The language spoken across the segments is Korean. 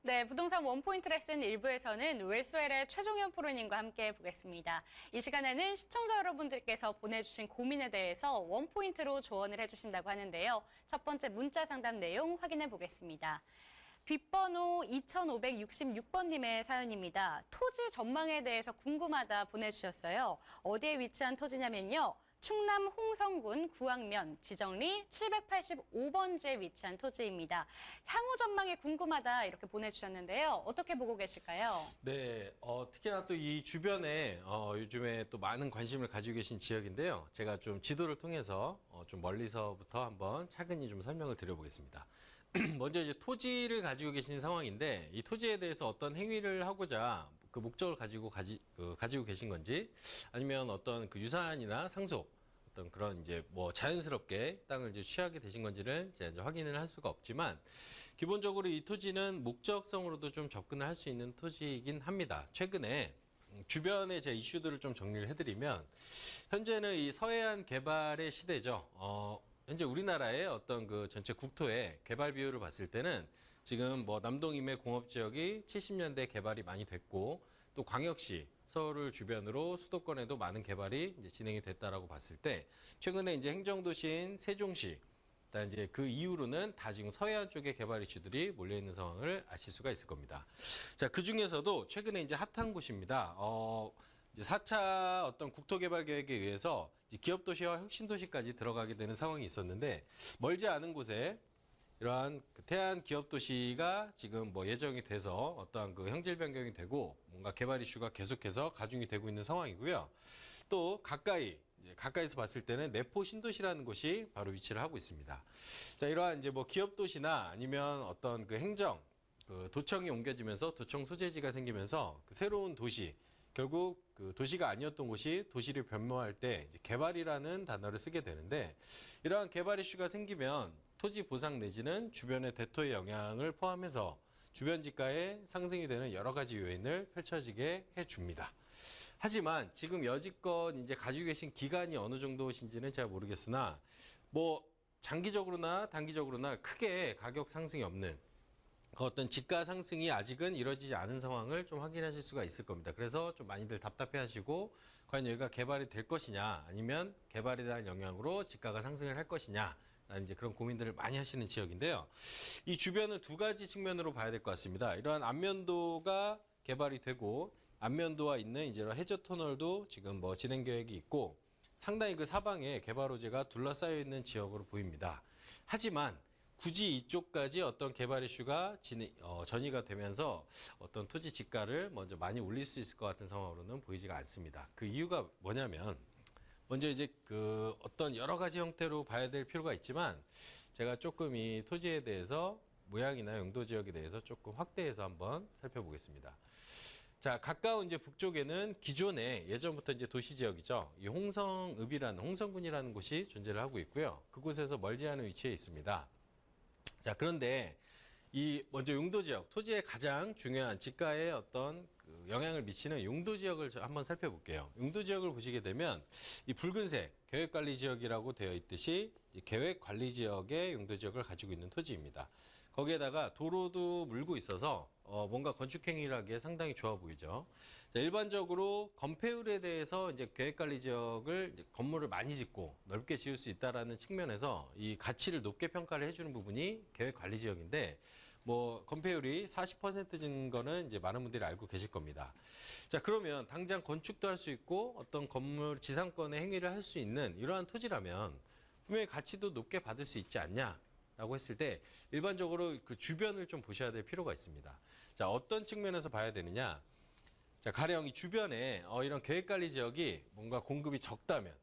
네, 부동산 원포인트 레슨 1부에서는 웰스웰의 최종현 프로님과 함께 보겠습니다. 이 시간에는 시청자 여러분들께서 보내주신 고민에 대해서 원포인트로 조언을 해주신다고 하는데요. 첫 번째 문자 상담 내용 확인해 보겠습니다. 뒷번호 2566번님의 사연입니다. 토지 전망에 대해서 궁금하다 보내주셨어요. 어디에 위치한 토지냐면요. 충남 홍성군 구왕면 지정리 785번지에 위치한 토지입니다. 향후 전망이 궁금하다 이렇게 보내주셨는데요. 어떻게 보고 계실까요? 네, 특히나 또 이 주변에 요즘에 또 많은 관심을 가지고 계신 지역인데요. 제가 좀 지도를 통해서 좀 멀리서부터 한번 차근히 좀 설명을 드려보겠습니다. 먼저 이제 토지를 가지고 계신 상황인데 이 토지에 대해서 어떤 행위를 하고자 그 목적을 가지고 계신 건지 아니면 어떤 그 유산이나 상속 어떤 그런 이제 뭐 자연스럽게 땅을 이제 취하게 되신 건지를 제가 이제 확인을 할 수가 없지만 기본적으로 이 토지는 목적성으로도 좀 접근을 할 수 있는 토지이긴 합니다. 최근에 주변의 제 이슈들을 좀 정리를 해드리면 현재는 이 서해안 개발의 시대죠. 현재 우리나라의 어떤 그 전체 국토의 개발 비율을 봤을 때는 지금 뭐 남동 임해 공업 지역이 70년대 개발이 많이 됐고 또 광역시 서울을 주변으로 수도권에도 많은 개발이 이제 진행이 됐다라고 봤을 때 최근에 이제 행정도시인 세종시 일단 이제 그 이후로는 다 지금 서해안 쪽에 개발 이슈들이 몰려 있는 상황을 아실 수가 있을 겁니다. 자, 그 중에서도 최근에 이제 핫한 곳입니다. 이제 4차 어떤 국토개발 계획에 의해서 기업도시와 혁신도시까지 들어가게 되는 상황이 있었는데 멀지 않은 곳에 이러한 그 태안 기업도시가 지금 뭐 예정이 돼서 어떠한 그 형질 변경이 되고 뭔가 개발 이슈가 계속해서 가중이 되고 있는 상황이고요. 또 가까이서 봤을 때는 내포 신도시라는 곳이 바로 위치를 하고 있습니다. 자, 이러한 이제 뭐 기업도시나 아니면 어떤 그 행정, 그 도청이 옮겨지면서 도청 소재지가 생기면서 그 새로운 도시, 결국 그 도시가 아니었던 곳이 도시를 변모할 때 이제 개발이라는 단어를 쓰게 되는데 이러한 개발 이슈가 생기면 토지 보상 내지는 주변의 대토의 영향을 포함해서 주변 지가의 상승이 되는 여러 가지 요인을 펼쳐지게 해줍니다. 하지만 지금 여지껏 이제 가지고 계신 기간이 어느 정도신지는 잘 모르겠으나 뭐 장기적으로나 단기적으로나 크게 가격 상승이 없는 그 어떤 지가 상승이 아직은 이루어지지 않은 상황을 좀 확인하실 수가 있을 겁니다. 그래서 좀 많이들 답답해 하시고 과연 여기가 개발이 될 것이냐 아니면 개발에 대한 영향으로 지가가 상승을 할 것이냐 이제 그런 고민들을 많이 하시는 지역인데요. 이 주변은 두 가지 측면으로 봐야 될 것 같습니다. 이러한 안면도가 개발이 되고 안면도와 있는 이제 해저 터널도 지금 뭐 진행 계획이 있고 상당히 그 사방에 개발 호재가 둘러싸여 있는 지역으로 보입니다. 하지만 굳이 이쪽까지 어떤 개발 이슈가 전이가 되면서 어떤 토지 지가를 먼저 많이 올릴 수 있을 것 같은 상황으로는 보이지가 않습니다. 그 이유가 뭐냐면 먼저 이제 그 어떤 여러 가지 형태로 봐야 될 필요가 있지만 제가 조금 이 토지에 대해서 모양이나 용도 지역에 대해서 조금 확대해서 한번 살펴보겠습니다. 자, 가까운 이제 북쪽에는 기존에 예전부터 이제 도시 지역이죠. 이 홍성군이라는 곳이 존재를 하고 있고요. 그곳에서 멀지 않은 위치에 있습니다. 자, 그런데 이 먼저 용도 지역, 토지의 가장 중요한 지가에 어떤 그 영향을 미치는 용도 지역을 한번 살펴볼게요. 용도 지역을 보시게 되면 이 붉은색 계획관리 지역이라고 되어 있듯이 계획관리 지역의 용도 지역을 가지고 있는 토지입니다. 거기에다가 도로도 물고 있어서 뭔가 건축행위를 하기에 상당히 좋아 보이죠. 자, 일반적으로 건폐율에 대해서 이제 계획관리 지역을 이제 건물을 많이 짓고 넓게 지을 수 있다라는 측면에서 이 가치를 높게 평가를 해주는 부분이 계획관리 지역인데 뭐 건폐율이 40%인 거는 이제 많은 분들이 알고 계실 겁니다. 자, 그러면 당장 건축도 할 수 있고 어떤 건물 지상권의 행위를 할 수 있는 이러한 토지라면 분명히 가치도 높게 받을 수 있지 않냐? 라고 했을 때 일반적으로 그 주변을 좀 보셔야 될 필요가 있습니다. 자, 어떤 측면에서 봐야 되느냐? 자, 가령 이 주변에 이런 계획관리 지역이 뭔가 공급이 적다면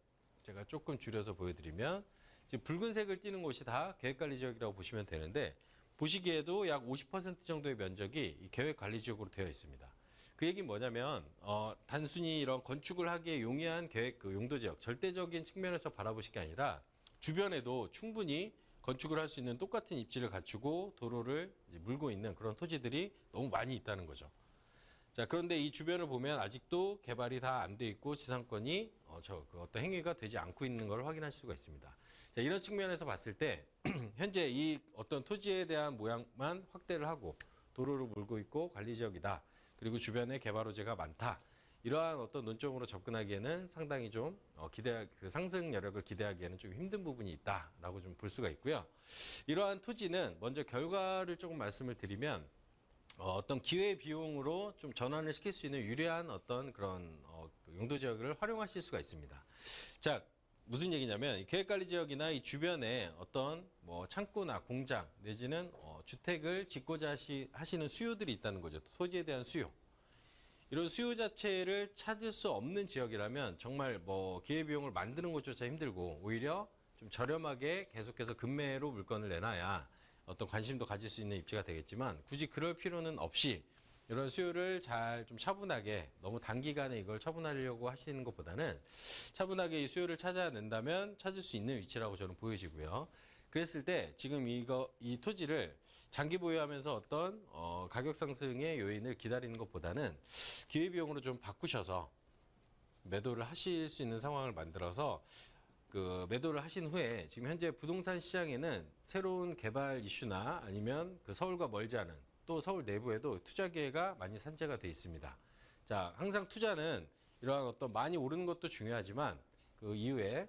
제가 조금 줄여서 보여드리면 지금 붉은색을 띠는 곳이 다 계획관리 지역이라고 보시면 되는데 보시기에도 약 50% 정도의 면적이 이 계획관리 지역으로 되어 있습니다. 그 얘기는 뭐냐면 단순히 이런 건축을 하기에 용이한 계획 그 용도 지역 절대적인 측면에서 바라보실 게 아니라 주변에도 충분히 건축을 할 수 있는 똑같은 입지를 갖추고 도로를 이제 물고 있는 그런 토지들이 너무 많이 있다는 거죠. 자, 그런데 이 주변을 보면 아직도 개발이 다 안 돼 있고 지상권이 그 어떤 행위가 되지 않고 있는 걸 확인하실 수가 있습니다. 자, 이런 측면에서 봤을 때 현재 이 어떤 토지에 대한 모양만 확대를 하고 도로를 물고 있고 관리지역이다. 그리고 주변에 개발호재가 많다. 이러한 어떤 논점으로 접근하기에는 상당히 좀 그 상승 여력을 기대하기에는 좀 힘든 부분이 있다라고 좀 볼 수가 있고요. 이러한 토지는 먼저 결과를 조금 말씀을 드리면 어떤 기회 비용으로 좀 전환을 시킬 수 있는 유리한 어떤 그런 그 용도 지역을 활용하실 수가 있습니다. 자, 무슨 얘기냐면 이 계획관리 지역이나 이 주변에 어떤 뭐 창고나 공장 내지는 주택을 짓고자 하시는 수요들이 있다는 거죠. 토지에 대한 수요. 이런 수요 자체를 찾을 수 없는 지역이라면 정말 뭐 기회비용을 만드는 것조차 힘들고 오히려 좀 저렴하게 계속해서 급매로 물건을 내놔야 어떤 관심도 가질 수 있는 입지가 되겠지만 굳이 그럴 필요는 없이 이런 수요를 잘 좀 차분하게 너무 단기간에 이걸 처분하려고 하시는 것보다는 차분하게 이 수요를 찾아낸다면 찾을 수 있는 위치라고 저는 보여지고요. 그랬을 때 지금 이 토지를 장기 보유하면서 어떤 가격 상승의 요인을 기다리는 것보다는 기회비용으로 좀 바꾸셔서 매도를 하실 수 있는 상황을 만들어서 그 매도를 하신 후에 지금 현재 부동산 시장에는 새로운 개발 이슈나 아니면 그 서울과 멀지 않은 또 서울 내부에도 투자 기회가 많이 산재가 돼 있습니다. 자, 항상 투자는 이러한 어떤 많이 오르는 것도 중요하지만 그 이후에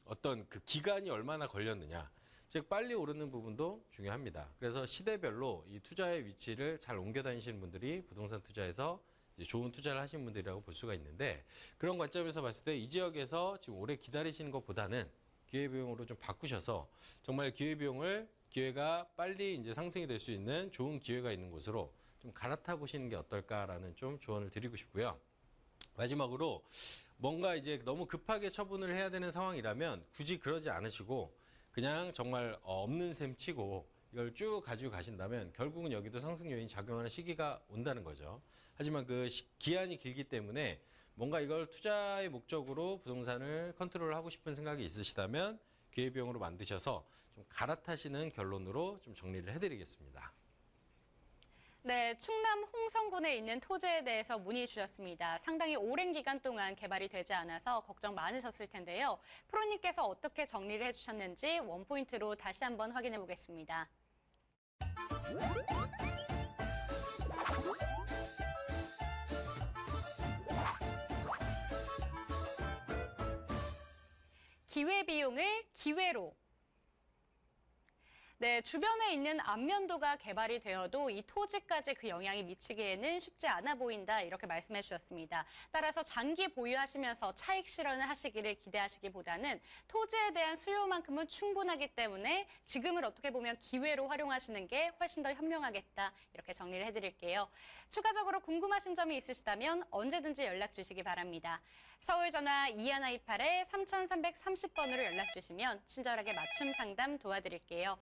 어떤 그 기간이 얼마나 걸렸느냐. 즉 빨리 오르는 부분도 중요합니다. 그래서 시대별로 이 투자의 위치를 잘 옮겨 다니시는 분들이 부동산 투자에서 이제 좋은 투자를 하신 분들이라고 볼 수가 있는데 그런 관점에서 봤을 때 이 지역에서 지금 오래 기다리시는 것보다는 기회비용으로 좀 바꾸셔서 정말 기회가 빨리 이제 상승이 될 수 있는 좋은 기회가 있는 곳으로 좀 갈아타 보시는 게 어떨까라는 좀 조언을 드리고 싶고요. 마지막으로 뭔가 이제 너무 급하게 처분을 해야 되는 상황이라면 굳이 그러지 않으시고 그냥 정말 없는 셈 치고 이걸 쭉 가지고 가신다면 결국은 여기도 상승 요인이 작용하는 시기가 온다는 거죠. 하지만 그 기한이 길기 때문에 뭔가 이걸 투자의 목적으로 부동산을 컨트롤하고 싶은 생각이 있으시다면 기회비용으로 만드셔서 좀 갈아타시는 결론으로 좀 정리를 해드리겠습니다. 네, 충남 홍성군에 있는 토지에 대해서 문의 주셨습니다. 상당히 오랜 기간 동안 개발이 되지 않아서 걱정 많으셨을 텐데요. 프로님께서 어떻게 정리를 해주셨는지 원포인트로 다시 한번 확인해 보겠습니다. 기회비용을 기회로. 네, 주변에 있는 안면도가 개발이 되어도 이 토지까지 그 영향이 미치기에는 쉽지 않아 보인다 이렇게 말씀해 주셨습니다. 따라서 장기 보유하시면서 차익 실현을 하시기를 기대하시기보다는 토지에 대한 수요만큼은 충분하기 때문에 지금을 어떻게 보면 기회로 활용하시는 게 훨씬 더 현명하겠다 이렇게 정리를 해드릴게요. 추가적으로 궁금하신 점이 있으시다면 언제든지 연락 주시기 바랍니다. 서울 전화 2128-3330번으로 연락 주시면 친절하게 맞춤 상담 도와드릴게요.